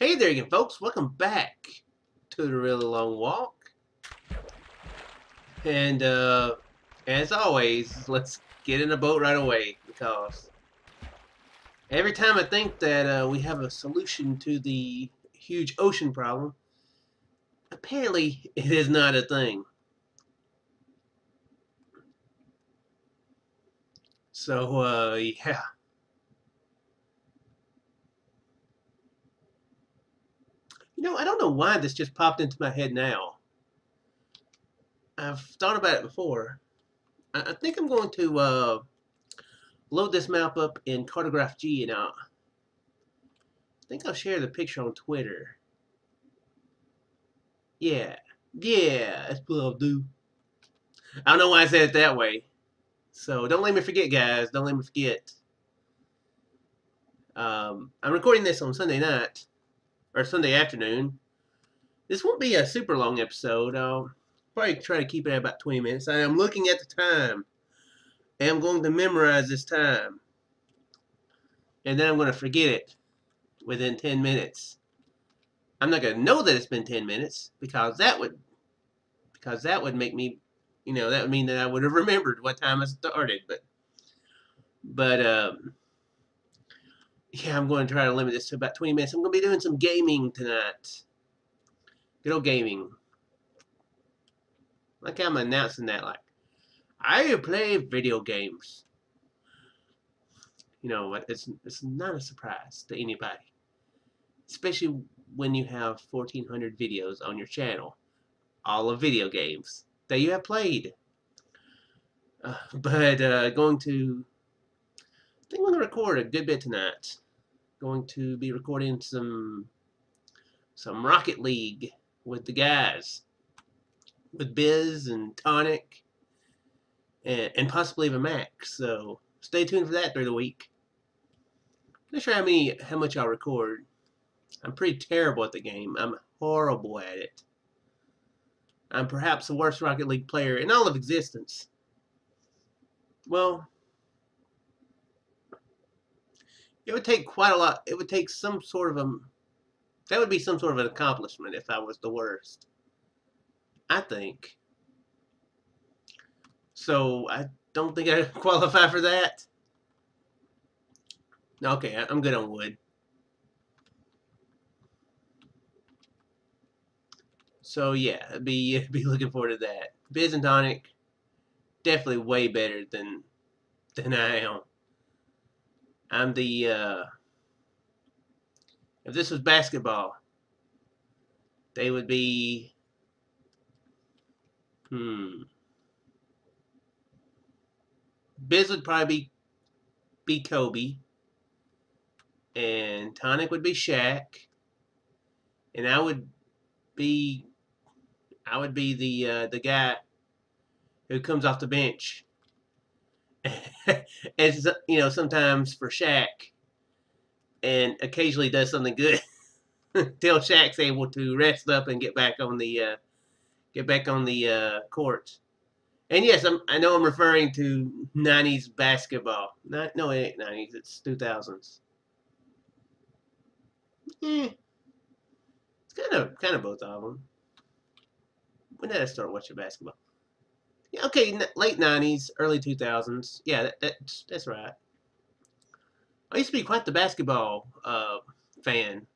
Hey there again, folks. Welcome back to the Really Long Walk. And as always, let's get in the boat right away because every time I think that we have a solution to the huge ocean problem, apparently it is not a thing. So, yeah. I don't know why this just popped into my head now. I've thought about it before. I think I'm going to load this map up in Cartograph G, and I think I'll share the picture on Twitter. Yeah, that's what I'll do. I don't know why I said it that way. So don't let me forget, guys. Don't let me forget. I'm recording this on Sunday night, or Sunday afternoon. This won't be a super long episode. I'll probably try to keep it at about 20 minutes. I am looking at the time, and I'm going to memorize this time. And then I'm going to forget it within 10 minutes. I'm not going to know that it's been 10 minutes because that would make me, that would mean that I would have remembered what time I started. But yeah, I'm going to try to limit this to about 20 minutes. I'm going to be doing some gaming tonight. Good old gaming. Like I'm announcing that, like, I play video games. It's not a surprise to anybody, especially when you have 1,400 videos on your channel, all of video games that you have played. But I think I'm going to record a good bit tonight. Going to be recording some Rocket League with the guys, with Biz and Tonic, and possibly even Max. So stay tuned for that through the week. I'm not sure how much I'll record. I'm pretty terrible at the game. I'm horrible at it. I'm perhaps the worst Rocket League player in all of existence. Well, it would take quite a lot. It would take some sort of that would be some sort of an accomplishment if I was the worst, I think. So I don't think I qualify for that. Okay, I'm good on wood. So yeah, be looking forward to that. Biz and Tonic, definitely way better than I am. I'm the if this was basketball, they would be Biz would probably be Kobe, and Tonic would be Shaq, and I would be the guy who comes off the bench, and sometimes for Shaq, and occasionally does something good until Shaq's able to rest up and get back on the court. And yes, I know I'm referring to 90s basketball. No, it ain't 90s. It's 2000s. It's kind of both of them. When did I start watching basketball? Yeah, okay, late 90s, early 2000s. Yeah, that's right. I used to be quite the basketball fan.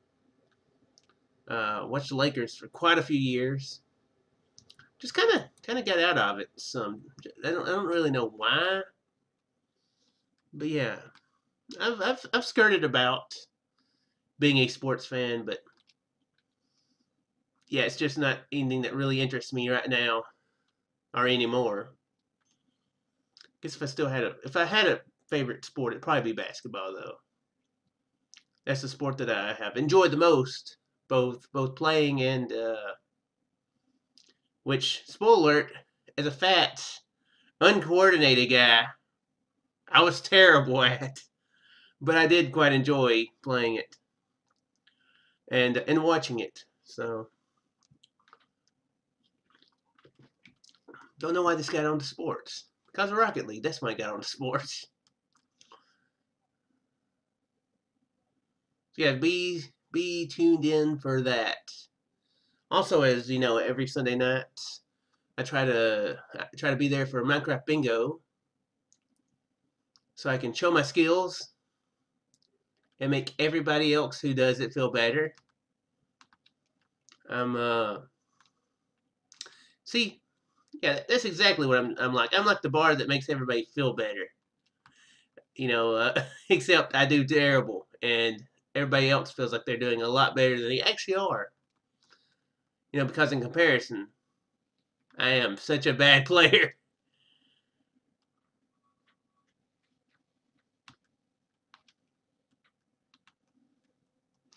Watched the Lakers for quite a few years. Just kind of got out of it. I don't really know why, but yeah, I've skirted about being a sports fan, but yeah, it's just not anything that really interests me right now or anymore. I guess if I had a favorite sport, it'd probably be basketball though. That's the sport that I have enjoyed the most, both playing and which, spoiler alert, as a fat, uncoordinated guy, I was terrible at, but I did quite enjoy playing it and watching it. So don't know why this got onto sports. Because of Rocket League, that's why I got onto sports. So yeah, be tuned in for that. Also, as you know, every Sunday night I try to be there for Minecraft Bingo, so I can show my skills and make everybody else who does it feel better. See, yeah, that's exactly what I'm like. I'm like the bar that makes everybody feel better. Except I do terrible, and everybody else feels like they're doing a lot better than they actually are. Because in comparison, I am such a bad player.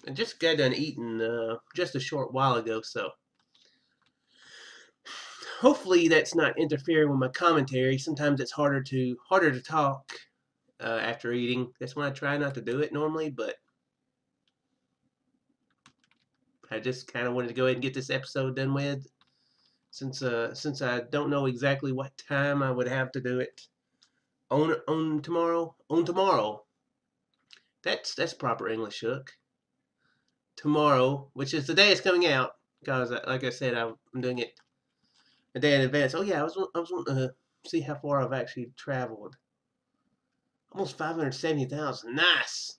I just got done eating just a short while ago, so hopefully that's not interfering with my commentary. Sometimes it's harder to talk after eating. That's when I try not to do it normally, but I just kind of wanted to go ahead and get this episode done with, since I don't know exactly what time I would have to do it on tomorrow. On tomorrow. That's proper English, Shook. Tomorrow, which is the day it's coming out, because like I said, I'm doing it a day in advance. Oh yeah, I was wanting to see how far I've actually traveled. Almost 570,000. Nice.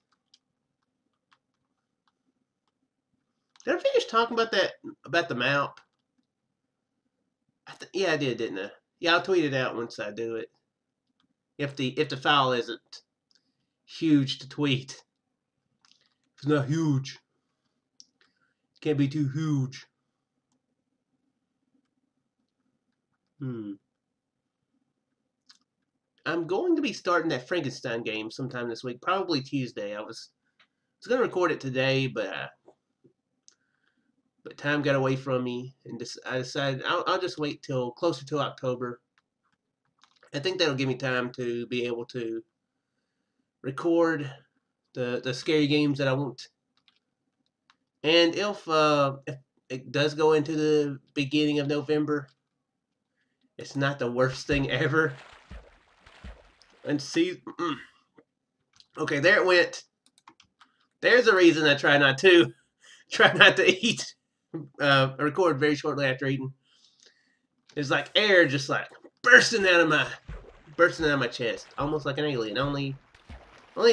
Did I finish talking about that, about the map? Yeah, I did, didn't I? Yeah, I'll tweet it out once I do it. If the file isn't huge to tweet. It's not huge. It can't be too huge. I'm going to be starting that Frankenstein game sometime this week, probably Tuesday. I was going to record it today, but time got away from me, and I decided I'll just wait till closer to October. I think that'll give me time to be able to record the scary games that I want. And if it does go into the beginning of November, it's not the worst thing ever. And see, okay, there it went. There's a reason I try not to eat, record very shortly after eating. It's like air just like bursting out of my chest, almost like an alien. Only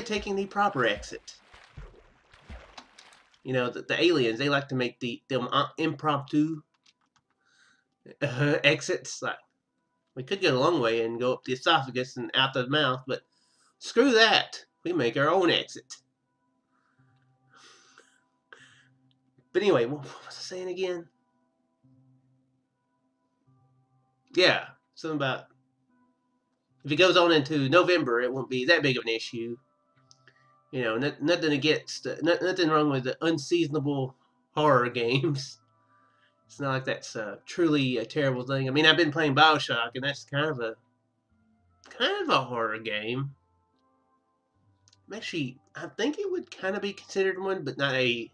taking the proper exit. The aliens, they like to make them impromptu exits. Like, we could get a long way and go up the esophagus and out the mouth, but screw that. We make our own exit. But anyway, what was I saying again? Yeah, something about if it goes on into November, it won't be that big of an issue. Nothing against, nothing wrong with the unseasonable horror games. It's not like that's truly a terrible thing. I mean, I've been playing BioShock, and that's kind of a horror game. Actually, I think it would kind of be considered one, but not a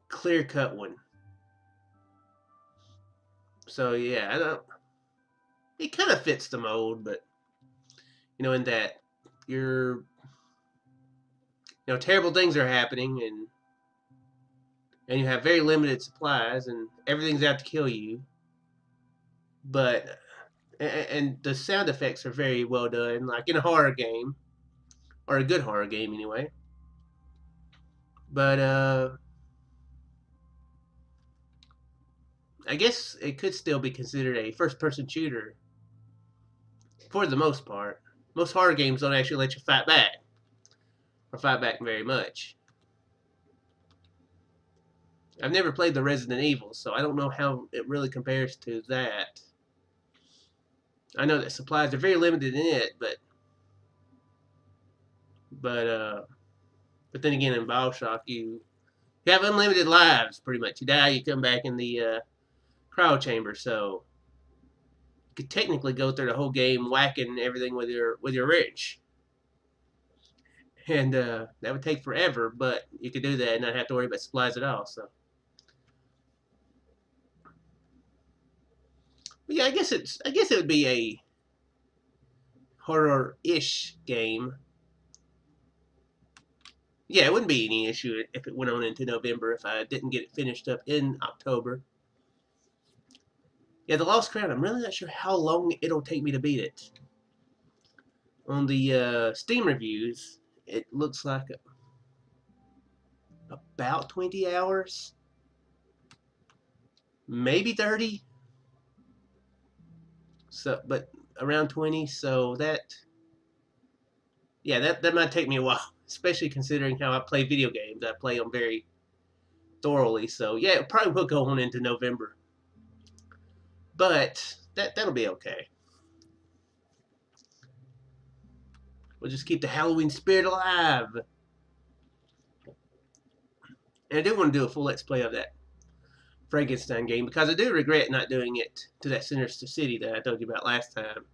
clear-cut one. So yeah, I don't. It kind of fits the mold, but in that you're, terrible things are happening, and you have very limited supplies, and everything's out to kill you. But and the sound effects are very well done, like in a horror game, or a good horror game anyway. But I guess it could still be considered a first-person shooter for the most part. Most horror games don't actually let you fight back, or fight back very much. I've never played the Resident Evil, so I don't know how it really compares to that. I know that supplies are very limited in it, but then again, in BioShock, you have unlimited lives, pretty much. You die, you come back in the cryo chamber, so you could technically go through the whole game whacking everything with your wrench. And that would take forever, but you could do that and not have to worry about supplies at all. So, but yeah, I guess it would be a horror-ish game. yeah, it wouldn't be any issue if it went on into November if I didn't get it finished up in October. Yeah, the Lost Crown, I'm really not sure how long it'll take me to beat it. On the Steam reviews, it looks like about 20 hours. Maybe 30. So, but around 20, so yeah, that might take me a while, especially considering how I play video games. I play them very thoroughly, so yeah, it probably will go on into November. But that'll be okay. We'll just keep the Halloween spirit alive. And I do want to do a full Let's Play of that Frankenstein game because I do regret not doing it to that Sinister City that I told you about last time.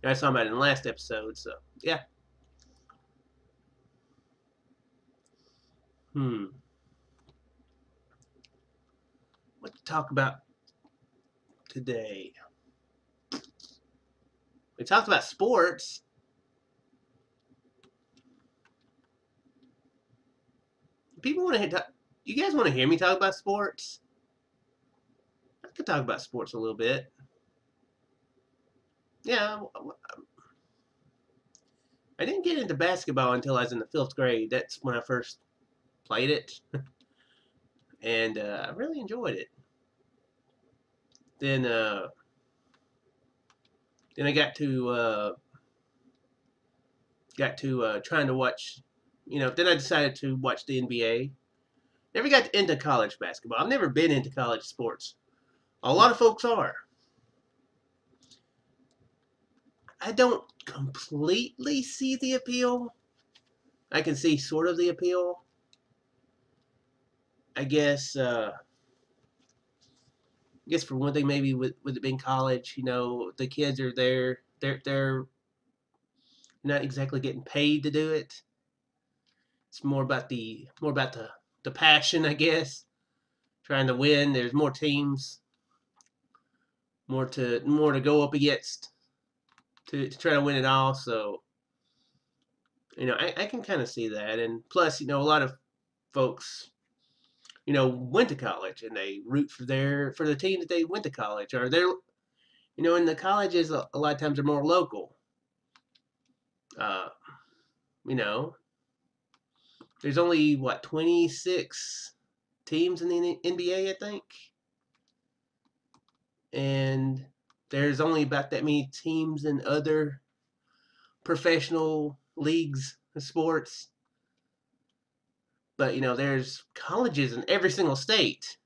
I was talking about it in the last episode, so yeah. What to talk about today? We talked about sports. People want to you guys want to hear me talk about sports? I could talk about sports a little bit. Yeah, I didn't get into basketball until I was in the 5th grade. That's when I first played it, and I really enjoyed it. Then I got to trying to watch, then I decided to watch the NBA. Never got into college basketball. I've never been into college sports. A lot of folks are. I don't completely see the appeal. I can see sort of the appeal. I guess for one thing, maybe with it being college, the kids are there. They're not exactly getting paid to do it. It's more about the passion, I guess. Trying to win. There's more teams, more to go up against to try to win it all. So I can kind of see that. And plus, a lot of folks, went to college and they root for the team that they went to college, or they're, and the colleges a lot of times are more local. Uh, you know, there's only 26 teams in the NBA, I think, and there's only about that many teams in other professional leagues of sports. But there's colleges in every single state,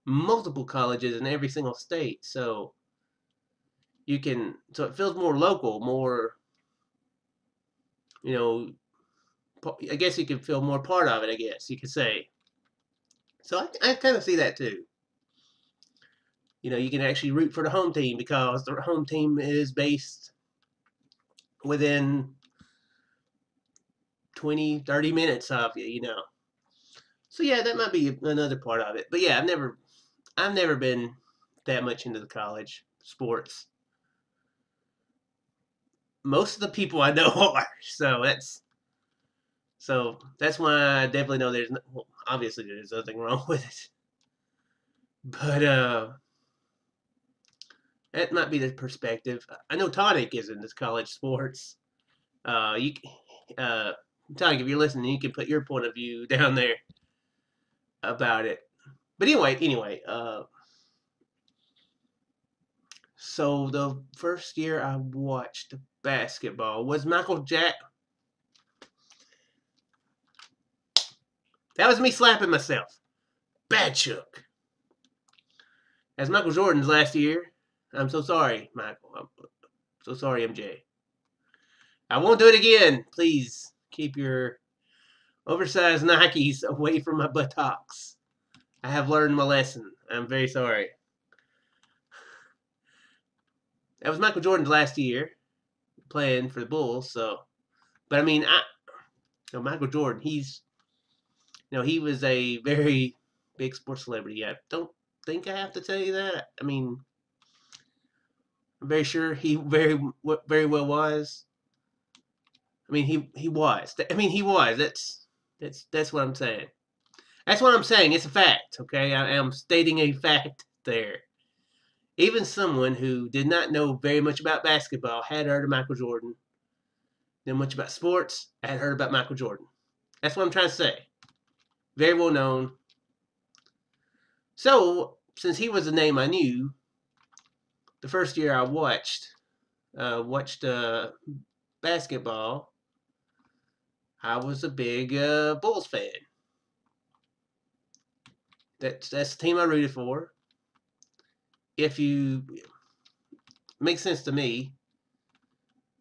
multiple colleges in every single state, so it feels more local, more, I guess you can feel more part of it, I guess you could say. So I kind of see that too. You can actually root for the home team because the home team is based within 20, 30 minutes of you, So yeah, that might be another part of it. But yeah, I've never been that much into the college sports. Most of the people I know are, so that's why I definitely know obviously there's nothing wrong with it. But that might be the perspective. I know Tonic is into college sports. You, Tonic, if you're listening, you can put your point of view down there about it. But anyway, so the first year I watched basketball was Michael Jack. That was me slapping myself. Bad Chuck. As Michael Jordan's last year. I'm so sorry, Michael. I'm so sorry, MJ. I won't do it again. Please keep your oversized Nikes away from my buttocks. I have learned my lesson. I'm very sorry. That was Michael Jordan's last year playing for the Bulls. But I mean, Michael Jordan, he was a very big sports celebrity. I don't think I have to tell you that. I mean, I'm very sure he very well was. I mean, he was. I mean, he was. That's what I'm saying. That's what I'm saying. It's a fact, okay? I am stating a fact there. Even someone who did not know very much about basketball had heard of Michael Jordan. Didn't much about sports, had heard about Michael Jordan. That's what I'm trying to say. Very well known. So, since he was a name I knew, the first year I watched basketball, I was a big Bulls fan. That's the team I rooted for. If you makes sense to me.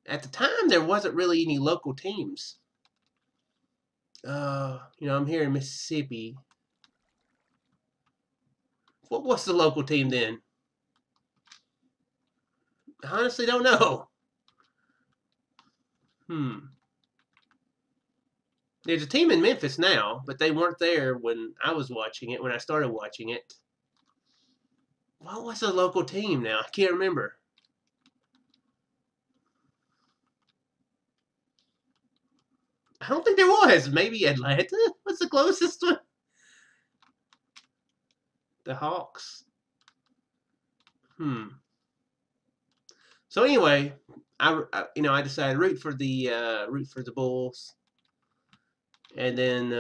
At the time, there wasn't really any local teams. I'm here in Mississippi. What was the local team then? I honestly don't know. There's a team in Memphis now, but they weren't there when I was watching it, when I started watching it. What was the local team now? I can't remember. I don't think there was. Maybe Atlanta was the closest one. The Hawks. So anyway, I decided to root for the Bulls, and then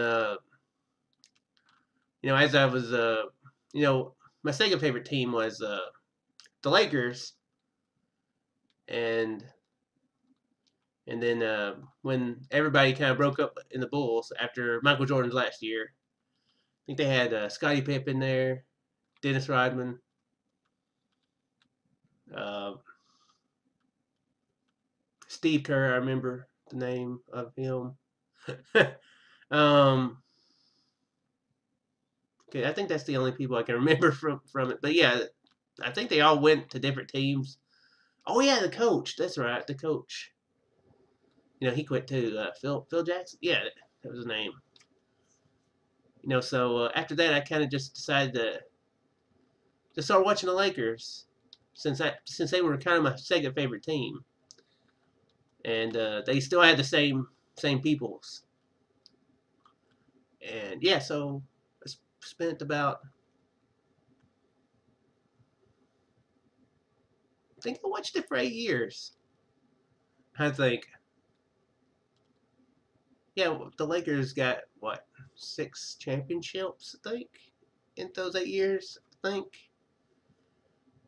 as I was my second favorite team was the Lakers, and then when everybody kind of broke up in the Bulls after Michael Jordan's last year, I think they had Scottie Pippen there, Dennis Rodman, Steve Kerr. I remember the name of him. Okay, I think that's the only people I can remember from it. But yeah, I think they all went to different teams. Oh yeah, the coach. That's right, the coach. He quit too. Phil Jackson. Yeah, that was his name. So after that, I kind of just decided to start watching the Lakers, since they were kind of my second favorite team, and they still had the same peoples. And yeah, so I spent about, I think I watched it for 8 years. I think. Yeah, the Lakers got what, 6 championships, I think, in those 8 years. I think.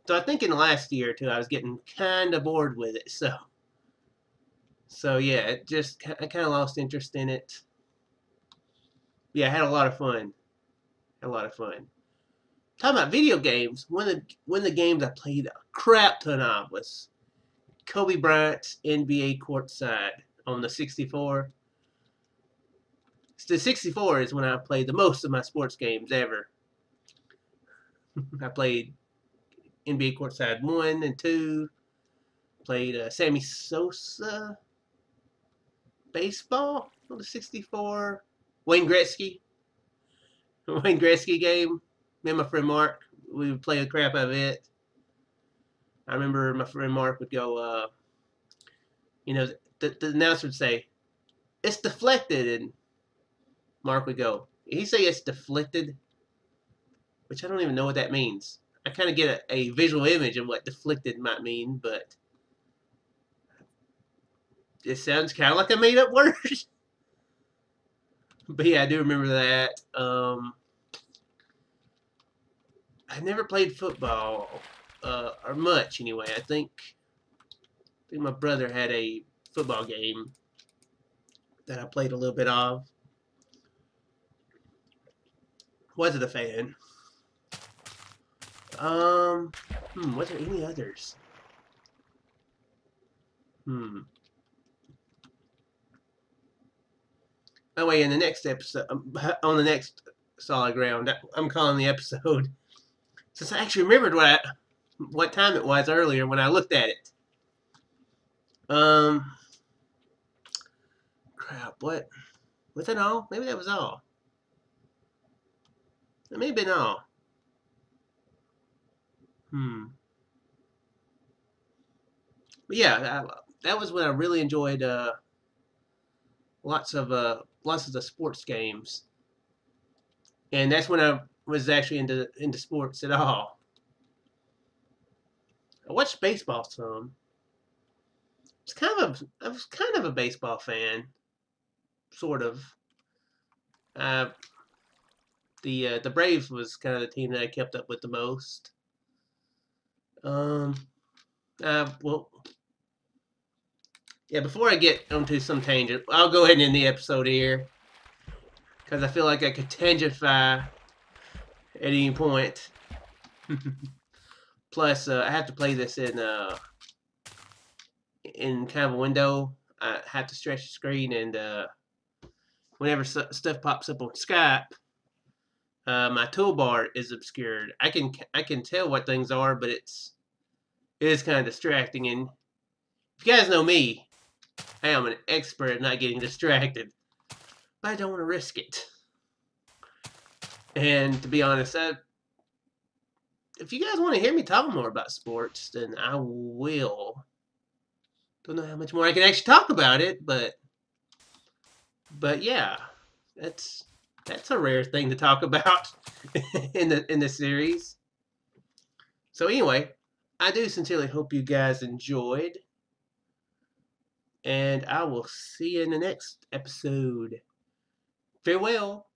So I think in the last year or two, I was getting kind of bored with it. So yeah, I kind of lost interest in it. Yeah, I had a lot of fun. Talking about video games, one of the games I played a crap ton of was Kobe Bryant's NBA Courtside on the 64. The 64 is when I played the most of my sports games ever. I played NBA Courtside 1 and 2. Played Sammy Sosa baseball on the 64. Wayne Gretzky game. Me and my friend Mark, we would play the crap out of it. I remember my friend Mark would go, the announcer would say, "It's deflected," and Mark would go, "He say it's deflected," which I don't even know what that means. I kind of get a visual image of what deflected might mean, but it sounds kind of like a made-up word. But yeah, I do remember that. I never played football, or much anyway. I think my brother had a football game that I played a little bit of. Wasn't a fan. Was there any others? Oh wait, in the next episode, on the next Solid Ground, I'm calling the episode, since I actually remembered what time it was earlier when I looked at it. Crap, what? Was that all? Maybe that was all. It may have been all. But yeah, that was when I really enjoyed lots of lots of the sports games, and that's when I was actually into sports at all. I watched baseball some. I was kind of a baseball fan, sort of. Uh, the Braves was kind of the team that I kept up with the most. Um, well, yeah. Before I get onto some tangent, I'll go ahead and end the episode here because I feel like I could tangify at any point. Plus, I have to play this in kind of a window. I have to stretch the screen, and whenever stuff pops up on Skype, my toolbar is obscured. I can tell what things are, but it is kind of distracting. And if you guys know me, I am an expert at not getting distracted, but I don't want to risk it. And to be honest, if you guys want to hear me talk more about sports, then I will. Don't know how much more I can actually talk about it, but yeah, that's a rare thing to talk about in the series. So anyway, I do sincerely hope you guys enjoyed, and I will see you in the next episode. Farewell.